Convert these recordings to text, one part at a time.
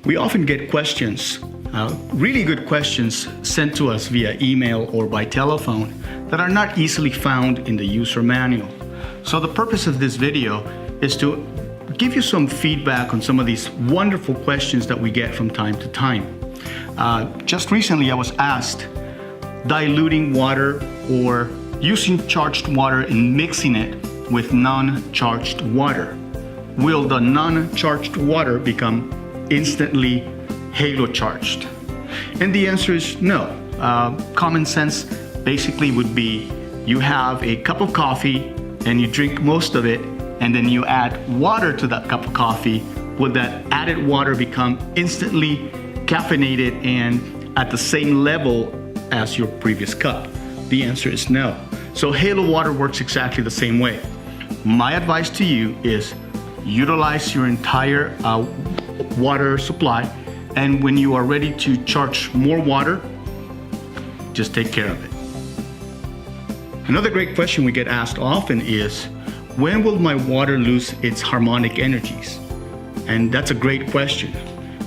We often get questions, really good questions, sent to us via email or by telephone that are not easily found in the user manual. So the purpose of this video is to give you some feedback on some of these wonderful questions that we get from time to time. Just recently I was asked, diluting water or using charged water and mixing it with non-charged water, will the non-charged water become instantly halo charged? And the answer is no. Common sense basically would be you have a cup of coffee and you drink most of it, and then you add water to that cup of coffee. Would that added water become instantly caffeinated and at the same level as your previous cup? The answer is no. So halo water works exactly the same way. My advice to you is utilize your entire water supply, and when you are ready to charge more water, just take care of it. Another great question we get asked often is, when will my water lose its harmonic energies? And that's a great question.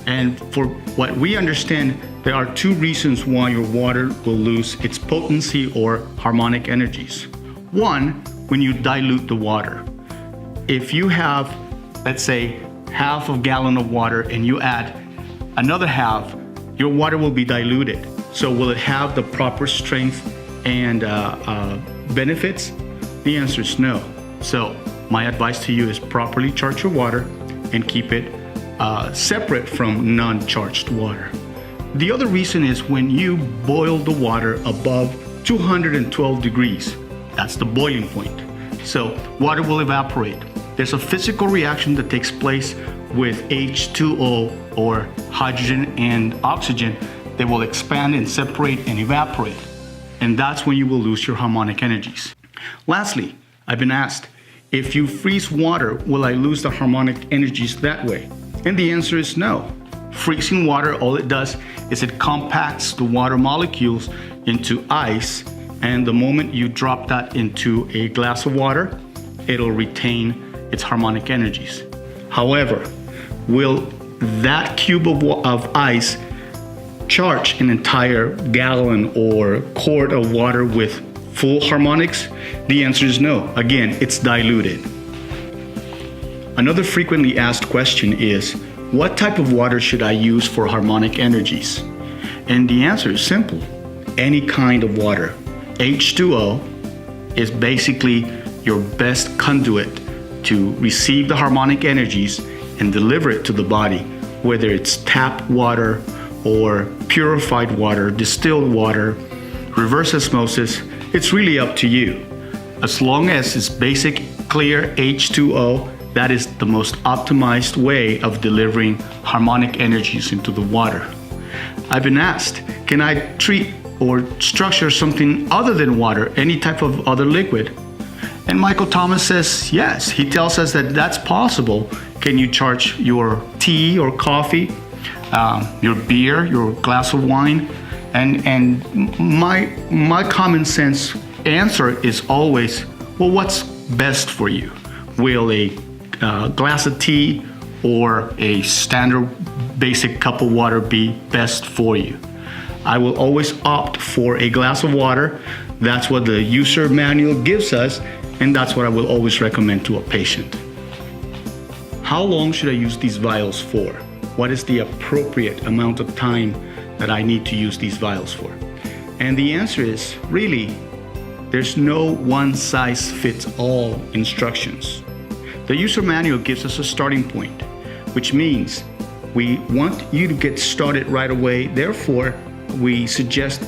And for what we understand, there are two reasons why your water will lose its potency or harmonic energies. One, when you dilute the water. If you have, let's say, half a gallon of water and you add another half, your water will be diluted. So will it have the proper strength and benefits? The answer is no. So my advice to you is properly charge your water and keep it separate from non-charged water. The other reason is when you boil the water above 212 degrees. That's the boiling point. So water will evaporate. There's a physical reaction that takes place with H2O, or hydrogen and oxygen. They will expand and separate and evaporate. And that's when you will lose your harmonic energies. Lastly, I've been asked, if you freeze water, will I lose the harmonic energies that way? And the answer is no. Freezing water, all it does is it compacts the water molecules into ice, and the moment you drop that into a glass of water, it'll retain its harmonic energies. However, will that cube of ice charge an entire gallon or quart of water with full harmonics? The answer is no. Again, it's diluted. Another frequently asked question is, what type of water should I use for harmonic energies? And the answer is simple. Any kind of water. H2O is basically your best conduit to receive the harmonic energies and deliver it to the body, whether it's tap water or purified water, distilled water, reverse osmosis. It's really up to you. As long as it's basic, clear H2O, that is the most optimized way of delivering harmonic energies into the water. I've been asked, can I treat or structure something other than water, any type of other liquid? And Michael Thomas says yes. He tells us that that's possible. Can you charge your tea or coffee, your beer, your glass of wine? And my common sense answer is always, well, what's best for you? Will a glass of tea or a standard basic cup of water be best for you? I will always opt for a glass of water. That's what the user manual gives us, and that's what I will always recommend to a patient. How long should I use these vials for? What is the appropriate amount of time that I need to use these vials for? And the answer is, really, there's no one-size-fits-all instructions. The user manual gives us a starting point, which means we want you to get started right away. Therefore, we suggest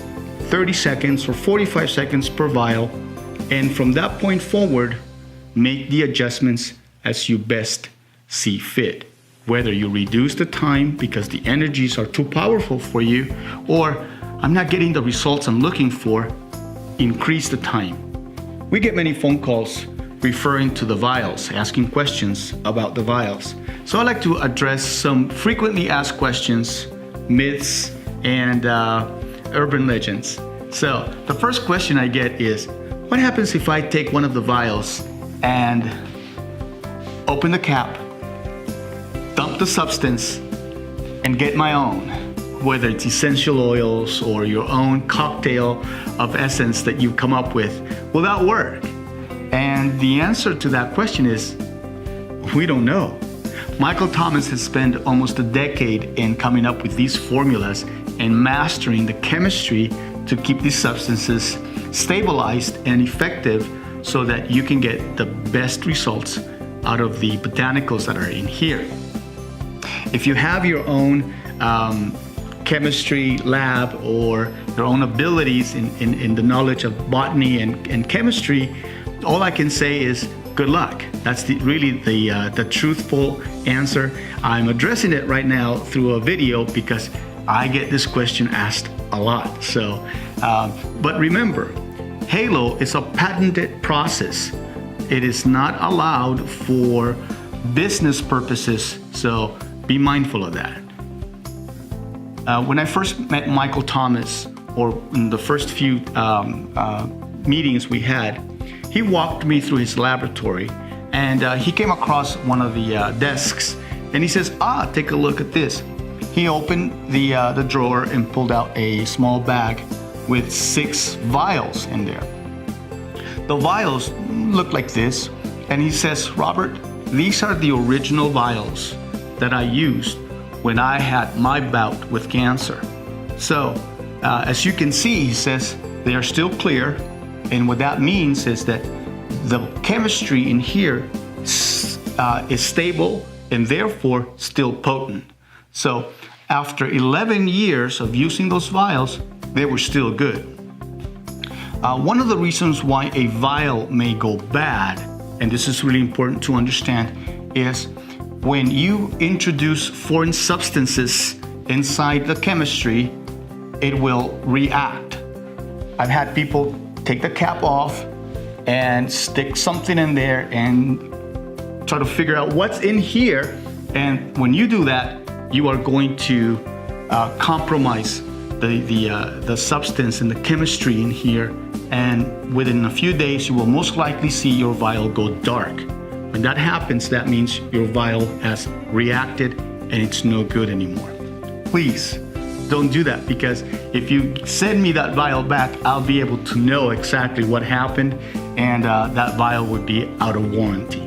30 seconds or 45 seconds per vial, and from that point forward, make the adjustments as you best see fit. Whether you reduce the time because the energies are too powerful for you, or I'm not getting the results I'm looking for, increase the time. We get many phone calls referring to the vials, asking questions about the vials. So I'd like to address some frequently asked questions, myths, and urban legends. So the first question I get is, what happens if I take one of the vials and open the cap, dump the substance, and get my own, whether it's essential oils or your own cocktail of essence that you come up with, will that work? And the answer to that question is, we don't know. Michael Thomas has spent almost a decade in coming up with these formulas and mastering the chemistry to keep these substances stabilized and effective so that you can get the best results out of the botanicals that are in here. If you have your own chemistry lab or your own abilities in the knowledge of botany and chemistry, all I can say is good luck. That's really the truthful answer. I'm addressing it right now through a video because I get this question asked a lot. So, but remember, Halo is a patented process. It is not allowed for business purposes, so be mindful of that. When I first met Michael Thomas, or in the first few meetings we had, he walked me through his laboratory, and he came across one of the desks, and he says, take a look at this. He opened the drawer and pulled out a small bag with 6 vials in there. The vials look like this, and he says, Robert, these are the original vials that I used when I had my bout with cancer. So, as you can see, he says, they are still clear, and what that means is that the chemistry in here is stable and therefore still potent. So after 11 years of using those vials, they were still good. One of the reasons why a vial may go bad, and this is really important to understand, is when you introduce foreign substances inside the chemistry, it will react. I've had people take the cap off and stick something in there and try to figure out what's in here. And when you do that, you are going to compromise the substance and the chemistry in here. And within a few days, you will most likely see your vial go dark. When that happens, that means your vial has reacted and it's no good anymore. Please don't do that, because if you send me that vial back, I'll be able to know exactly what happened, and that vial would be out of warranty.